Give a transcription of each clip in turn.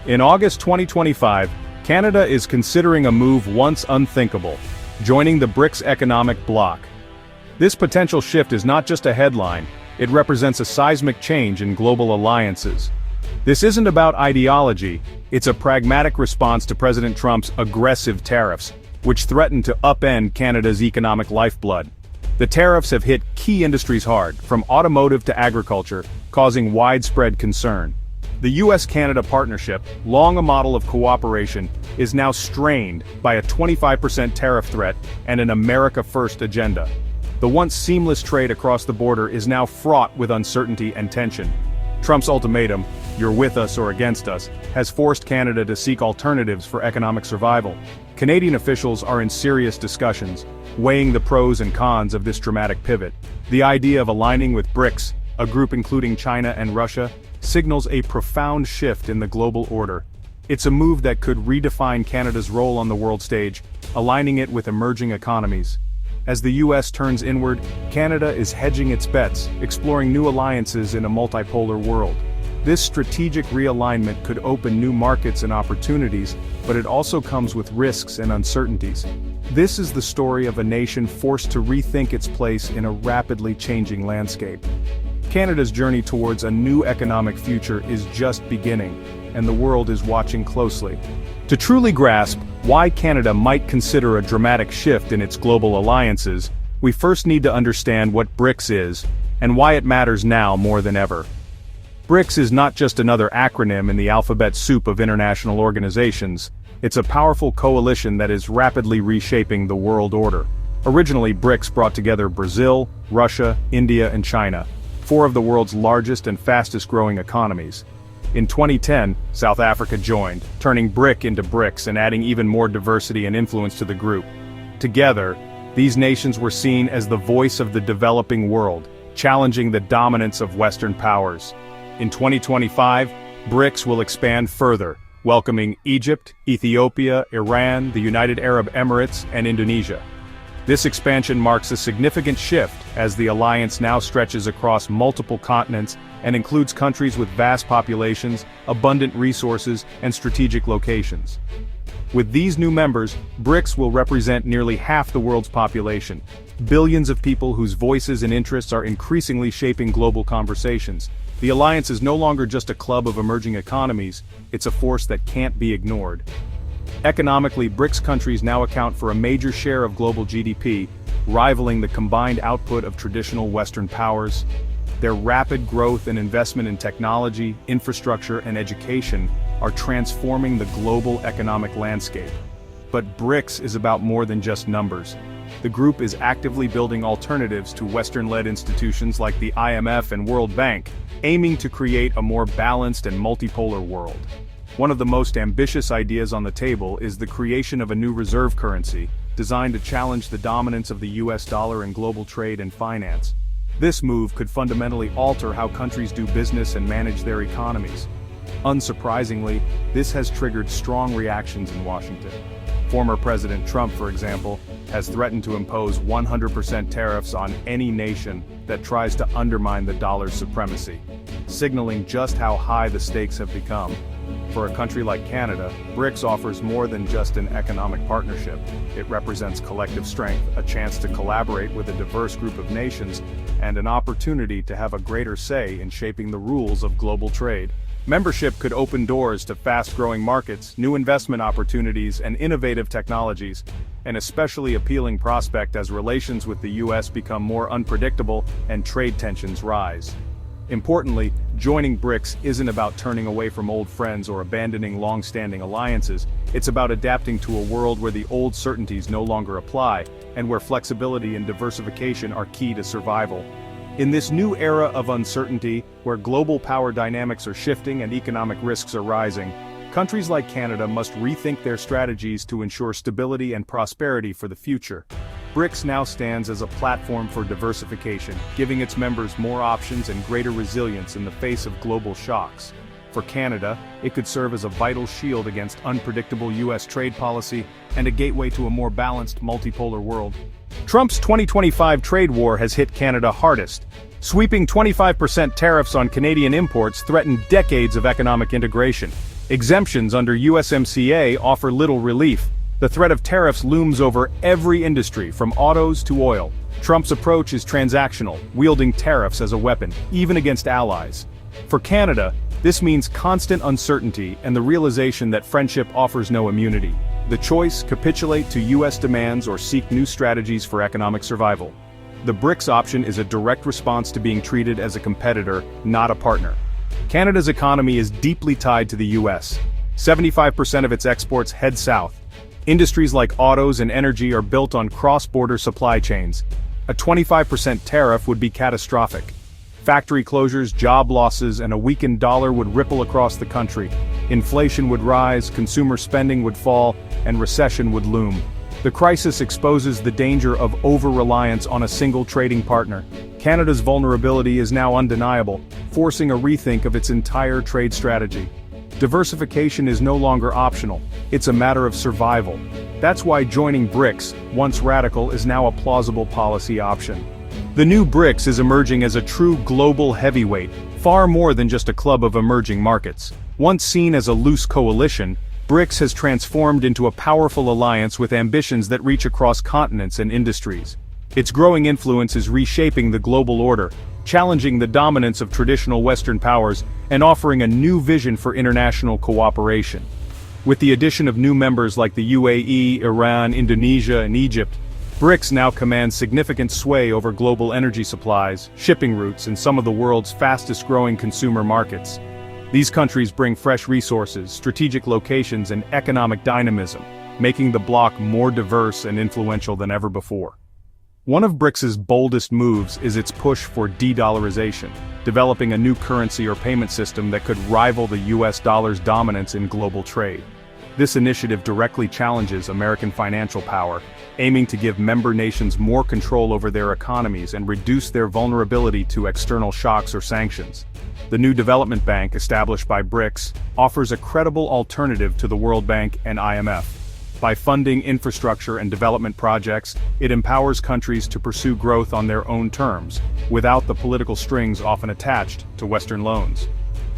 In August 2025, Canada is considering a move once unthinkable, joining the BRICS economic bloc. This potential shift is not just a headline, it represents a seismic change in global alliances. This isn't about ideology, it's a pragmatic response to President Trump's aggressive tariffs, which threaten to upend Canada's economic lifeblood. The tariffs have hit key industries hard, from automotive to agriculture, causing widespread concern. The US-Canada partnership, long a model of cooperation, is now strained by a 25% tariff threat and an America First agenda. The once seamless trade across the border is now fraught with uncertainty and tension. Trump's ultimatum, "You're with us or against us," has forced Canada to seek alternatives for economic survival. Canadian officials are in serious discussions, weighing the pros and cons of this dramatic pivot. The idea of aligning with BRICS, a group including China and Russia, signals a profound shift in the global order. It's a move that could redefine Canada's role on the world stage, aligning it with emerging economies. As the US turns inward, Canada is hedging its bets, exploring new alliances in a multipolar world. This strategic realignment could open new markets and opportunities, but it also comes with risks and uncertainties. This is the story of a nation forced to rethink its place in a rapidly changing landscape. Canada's journey towards a new economic future is just beginning, and the world is watching closely. To truly grasp why Canada might consider a dramatic shift in its global alliances, we first need to understand what BRICS is, and why it matters now more than ever. BRICS is not just another acronym in the alphabet soup of international organizations, it's a powerful coalition that is rapidly reshaping the world order. Originally, BRICS brought together Brazil, Russia, India, and China, four of the world's largest and fastest-growing economies. In 2010, South Africa joined, turning BRIC into BRICS and adding even more diversity and influence to the group. Together, these nations were seen as the voice of the developing world, challenging the dominance of Western powers. In 2025, BRICS will expand further, welcoming Egypt, Ethiopia, Iran, the United Arab Emirates, and Indonesia. This expansion marks a significant shift as the alliance now stretches across multiple continents and includes countries with vast populations, abundant resources, and strategic locations. With these new members, BRICS will represent nearly half the world's population, billions of people whose voices and interests are increasingly shaping global conversations. The alliance is no longer just a club of emerging economies, it's a force that can't be ignored. Economically, BRICS countries now account for a major share of global GDP, rivaling the combined output of traditional Western powers. Their rapid growth and investment in technology, infrastructure, and education are transforming the global economic landscape. But BRICS is about more than just numbers. The group is actively building alternatives to Western-led institutions like the IMF and World Bank, aiming to create a more balanced and multipolar world. One of the most ambitious ideas on the table is the creation of a new reserve currency, designed to challenge the dominance of the US dollar in global trade and finance. This move could fundamentally alter how countries do business and manage their economies. Unsurprisingly, this has triggered strong reactions in Washington. Former President Trump, for example, has threatened to impose 100% tariffs on any nation that tries to undermine the dollar's supremacy, signaling just how high the stakes have become. For a country like Canada, BRICS offers more than just an economic partnership. It represents collective strength, a chance to collaborate with a diverse group of nations, and an opportunity to have a greater say in shaping the rules of global trade. Membership could open doors to fast-growing markets, new investment opportunities, and innovative technologies, an especially appealing prospect as relations with the US become more unpredictable and trade tensions rise. Importantly, joining BRICS isn't about turning away from old friends or abandoning long-standing alliances, it's about adapting to a world where the old certainties no longer apply, and where flexibility and diversification are key to survival. In this new era of uncertainty, where global power dynamics are shifting and economic risks are rising, countries like Canada must rethink their strategies to ensure stability and prosperity for the future. BRICS now stands as a platform for diversification, giving its members more options and greater resilience in the face of global shocks. For Canada, it could serve as a vital shield against unpredictable US trade policy and a gateway to a more balanced, multipolar world. Trump's 2025 trade war has hit Canada hardest. Sweeping 25% tariffs on Canadian imports threaten decades of economic integration. Exemptions under USMCA offer little relief. The threat of tariffs looms over every industry, from autos to oil. Trump's approach is transactional, wielding tariffs as a weapon, even against allies. For Canada, this means constant uncertainty and the realization that friendship offers no immunity. The choice: capitulate to US demands or seek new strategies for economic survival. The BRICS option is a direct response to being treated as a competitor, not a partner. Canada's economy is deeply tied to the US. 75% of its exports head south. Industries like autos and energy are built on cross-border supply chains. A 25% tariff would be catastrophic. Factory closures, job losses, and a weakened dollar would ripple across the country. Inflation would rise, consumer spending would fall, and recession would loom. The crisis exposes the danger of over-reliance on a single trading partner. Canada's vulnerability is now undeniable, forcing a rethink of its entire trade strategy. Diversification is no longer optional, it's a matter of survival. That's why joining BRICS, once radical, is now a plausible policy option. The new BRICS is emerging as a true global heavyweight, far more than just a club of emerging markets. Once seen as a loose coalition, BRICS has transformed into a powerful alliance with ambitions that reach across continents and industries. Its growing influence is reshaping the global order, challenging the dominance of traditional Western powers, and offering a new vision for international cooperation. With the addition of new members like the UAE, Iran, Indonesia, and Egypt, BRICS now commands significant sway over global energy supplies, shipping routes, and some of the world's fastest-growing consumer markets. These countries bring fresh resources, strategic locations, and economic dynamism, making the bloc more diverse and influential than ever before. One of BRICS's boldest moves is its push for de-dollarization, developing a new currency or payment system that could rival the US dollar's dominance in global trade. This initiative directly challenges American financial power, aiming to give member nations more control over their economies and reduce their vulnerability to external shocks or sanctions. The new development bank established by BRICS offers a credible alternative to the World Bank and IMF. By funding infrastructure and development projects, it empowers countries to pursue growth on their own terms, without the political strings often attached to Western loans.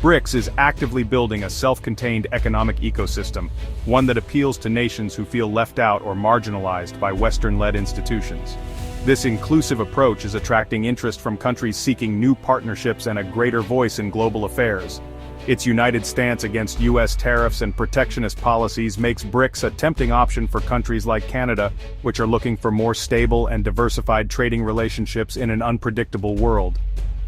BRICS is actively building a self-contained economic ecosystem, one that appeals to nations who feel left out or marginalized by Western-led institutions. This inclusive approach is attracting interest from countries seeking new partnerships and a greater voice in global affairs. Its united stance against US tariffs and protectionist policies makes BRICS a tempting option for countries like Canada, which are looking for more stable and diversified trading relationships in an unpredictable world.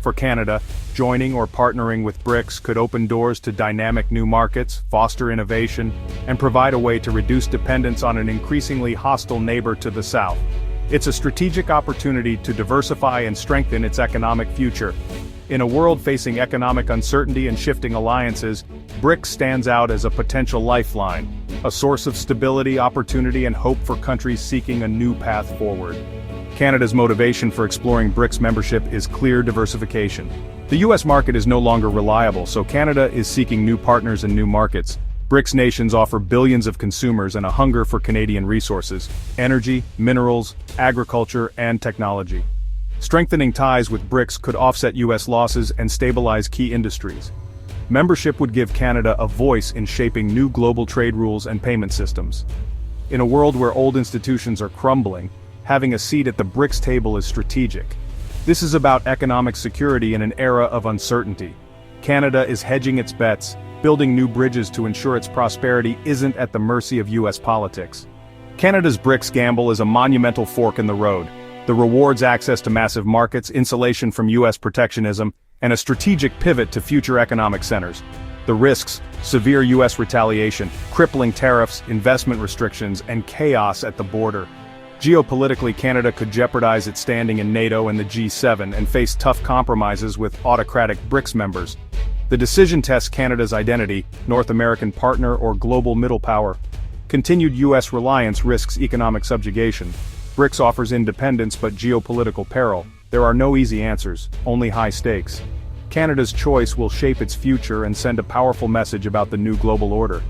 For Canada, joining or partnering with BRICS could open doors to dynamic new markets, foster innovation, and provide a way to reduce dependence on an increasingly hostile neighbor to the south. It's a strategic opportunity to diversify and strengthen its economic future. In a world facing economic uncertainty and shifting alliances, BRICS stands out as a potential lifeline, a source of stability, opportunity, and hope for countries seeking a new path forward. Canada's motivation for exploring BRICS membership is clear: diversification. The US market is no longer reliable, so Canada is seeking new partners and new markets. BRICS nations offer billions of consumers and a hunger for Canadian resources: energy, minerals, agriculture, and technology. Strengthening ties with BRICS could offset US losses and stabilize key industries. Membership would give Canada a voice in shaping new global trade rules and payment systems. In a world where old institutions are crumbling, having a seat at the BRICS table is strategic. This is about economic security in an era of uncertainty. Canada is hedging its bets, building new bridges to ensure its prosperity isn't at the mercy of US politics. Canada's BRICS gamble is a monumental fork in the road. The rewards: access to massive markets, insulation from US protectionism, and a strategic pivot to future economic centers. The risks: severe US retaliation, crippling tariffs, investment restrictions, and chaos at the border. Geopolitically, Canada could jeopardize its standing in NATO and the G7 and face tough compromises with autocratic BRICS members. The decision tests Canada's identity: North American partner or global middle power. Continued US reliance risks economic subjugation. BRICS offers independence but geopolitical peril. There are no easy answers, only high stakes. Canada's choice will shape its future and send a powerful message about the new global order.